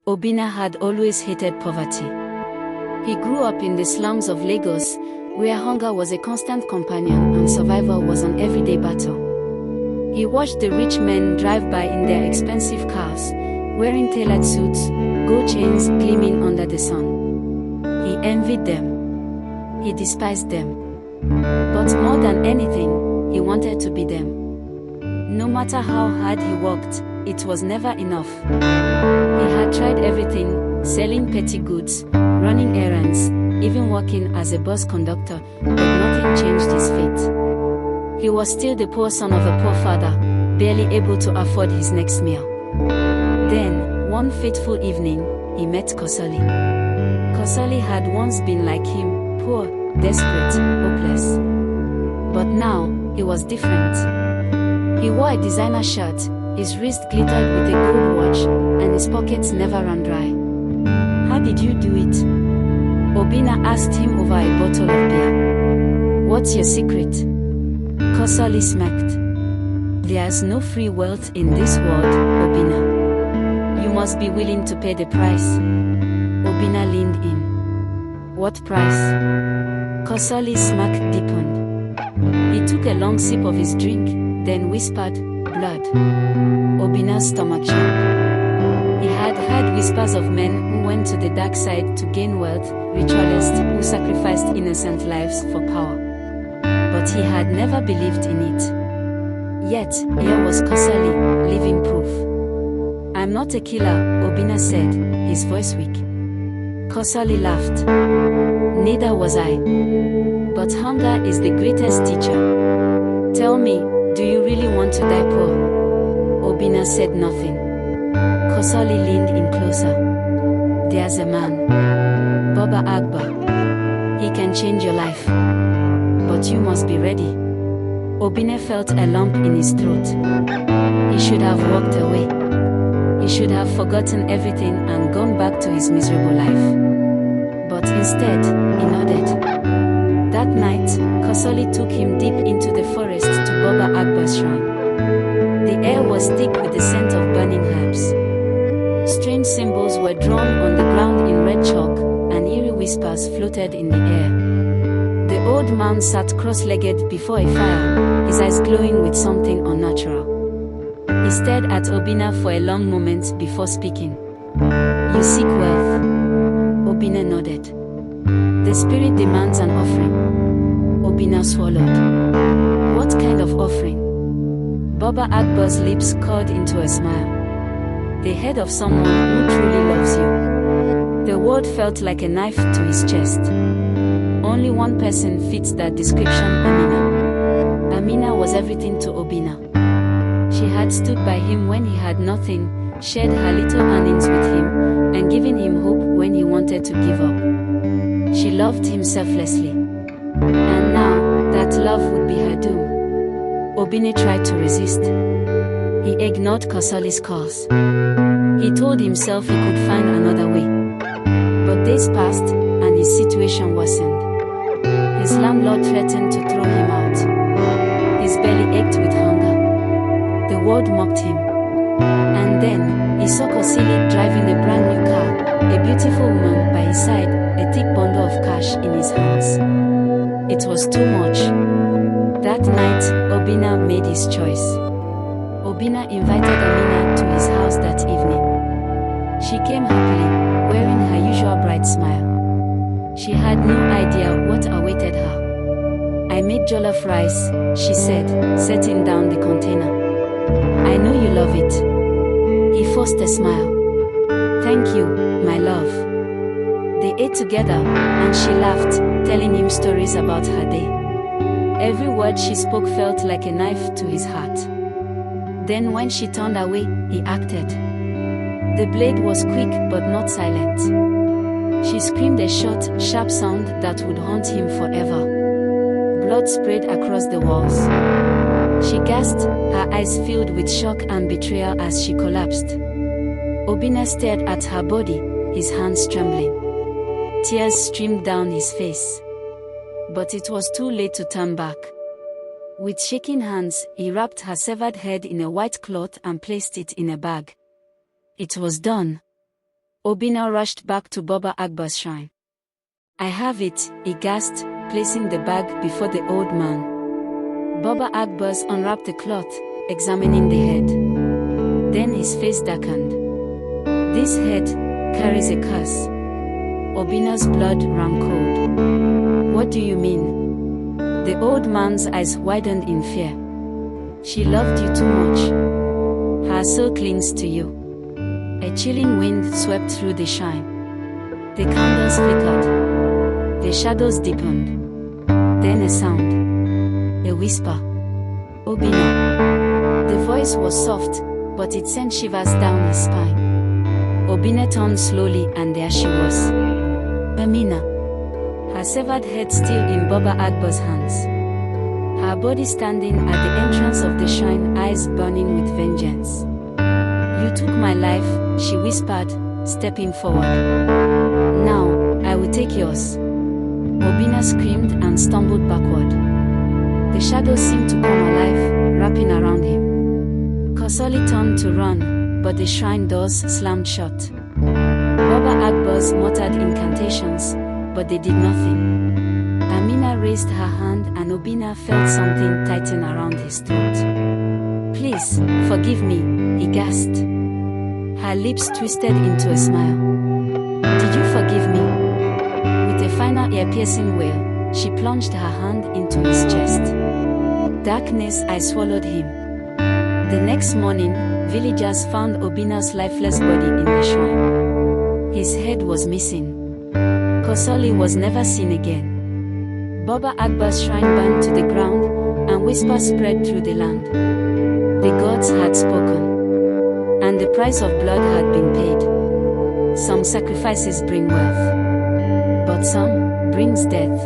Obinna had always hated poverty. He grew up in the slums of Lagos, where hunger was a constant companion and survival was an everyday battle. He watched the rich men drive by in their expensive cars, wearing tailored suits, gold chains gleaming under the sun. He envied them. He despised them. But more than anything, he wanted to be them. No matter how hard he worked, it was never enough. He had tried everything, selling petty goods, running errands, even working as a bus conductor, but nothing changed his fate. He was still the poor son of a poor father, barely able to afford his next meal. Then, one fateful evening, he met Kosoli. Kosoli had once been like him, poor, desperate, hopeless. But now, he was different. He wore a designer shirt, his wrist glittered with a gold watch, and his pockets never ran dry. "How did you do it?" Obinna asked him over a bottle of beer. "What's your secret?" Kosoli smirked. "There's no free wealth in this world, Obinna. You must be willing to pay the price." Obinna leaned in. "What price?" Kosoli's smirk deepened. He took a long sip of his drink, then whispered, "Blood." Obinna's stomach jumped. He had heard whispers of men who went to the dark side to gain wealth, ritualists who sacrificed innocent lives for power. But he had never believed in it. Yet, here was Kosoli, living proof. "I'm not a killer," Obinna said, his voice weak. Kosoli laughed. "Neither was I. But hunger is the greatest teacher. Tell me, do you really want to die poor?" Obinna said nothing. Kosoli leaned in closer. "There's a man, Baba Agba. He can change your life. But you must be ready." Obinna felt a lump in his throat. He should have walked away. He should have forgotten everything and gone back to his miserable life. But instead, he nodded. That night, Kosoli took him deep into the forest to Baba Agba's shrine. The air was thick with the scent of burning herbs. Strange symbols were drawn on the ground in red chalk, and eerie whispers floated in the air. The old man sat cross-legged before a fire, his eyes glowing with something unnatural. He stared at Obinna for a long moment before speaking. "You seek wealth?" Obinna nodded. "The spirit demands an offering." Obinna swallowed. "What kind of offering?" Baba Agba's lips curled into a smile. "The head of someone who truly loves you." The word felt like a knife to his chest. Only one person fits that description, Amina. Amina was everything to Obinna. She had stood by him when he had nothing, shared her little earnings with him, and given him hope when he wanted to give up. She loved him selflessly. And now, that love would be her doom. Obinna tried to resist. He ignored Kosoli's calls. He told himself he could find another way. But days passed, and his situation worsened. His landlord threatened to throw him out. His belly ached with hunger. The world mocked him. And then, he saw Kosoli driving a brand new car, a beautiful woman by his side, a thick bundle of cash in his hands. It was too much. That night, Obinna made his choice. Obinna invited Amina to his house that evening. She came happily, wearing her usual bright smile. She had no idea what awaited her. "I made jollof rice," she said, setting down the container. "I know you love it." He forced a smile. "Thank you, my love." They ate together, and she laughed, telling him stories about her day. Every word she spoke felt like a knife to his heart. Then when she turned away, he acted. The blade was quick but not silent. She screamed a short, sharp sound that would haunt him forever. Blood sprayed across the walls. She gasped, her eyes filled with shock and betrayal as she collapsed. Obinna stared at her body, his hands trembling. Tears streamed down his face. But it was too late to turn back. With shaking hands, he wrapped her severed head in a white cloth and placed it in a bag. It was done. Obina rushed back to Baba Akbar's shrine. I have it, he gasped, placing the bag before the old man. Baba Akbar unwrapped the cloth, examining the head. Then his face darkened. This head carries a curse. Obina's blood ran cold. What do you mean? The old man's eyes widened in fear. She loved you too much. Her soul clings to you. A chilling wind swept through the shrine. The candles flickered. The shadows deepened. Then a sound. A whisper. Obina. The voice was soft, but it sent shivers down his spine. Obina turned slowly, and there she was. Amina. Her severed head still in Baba Akbar's hands. Her body standing at the entrance of the shrine, eyes burning with vengeance. You took my life, she whispered, stepping forward. Now, I will take yours. Obina screamed and stumbled backward. The shadows seemed to come alive, wrapping around him. Kosoli turned to run, but the shrine doors slammed shut. Baba Akbar muttered incantations, but they did nothing. Amina raised her hand and Obina felt something tighten around his throat. Please, forgive me, he gasped. Her lips twisted into a smile. Did you forgive me? With a final ear-piercing wail, she plunged her hand into his chest. Darkness, I swallowed him. The next morning, villagers found Obina's lifeless body in the shrine. His head was missing. Kosoli was never seen again. Baba Akbar's shrine burned to the ground, and whispers spread through the land. The gods had spoken, and the price of blood had been paid. Some sacrifices bring wealth, but some brings death.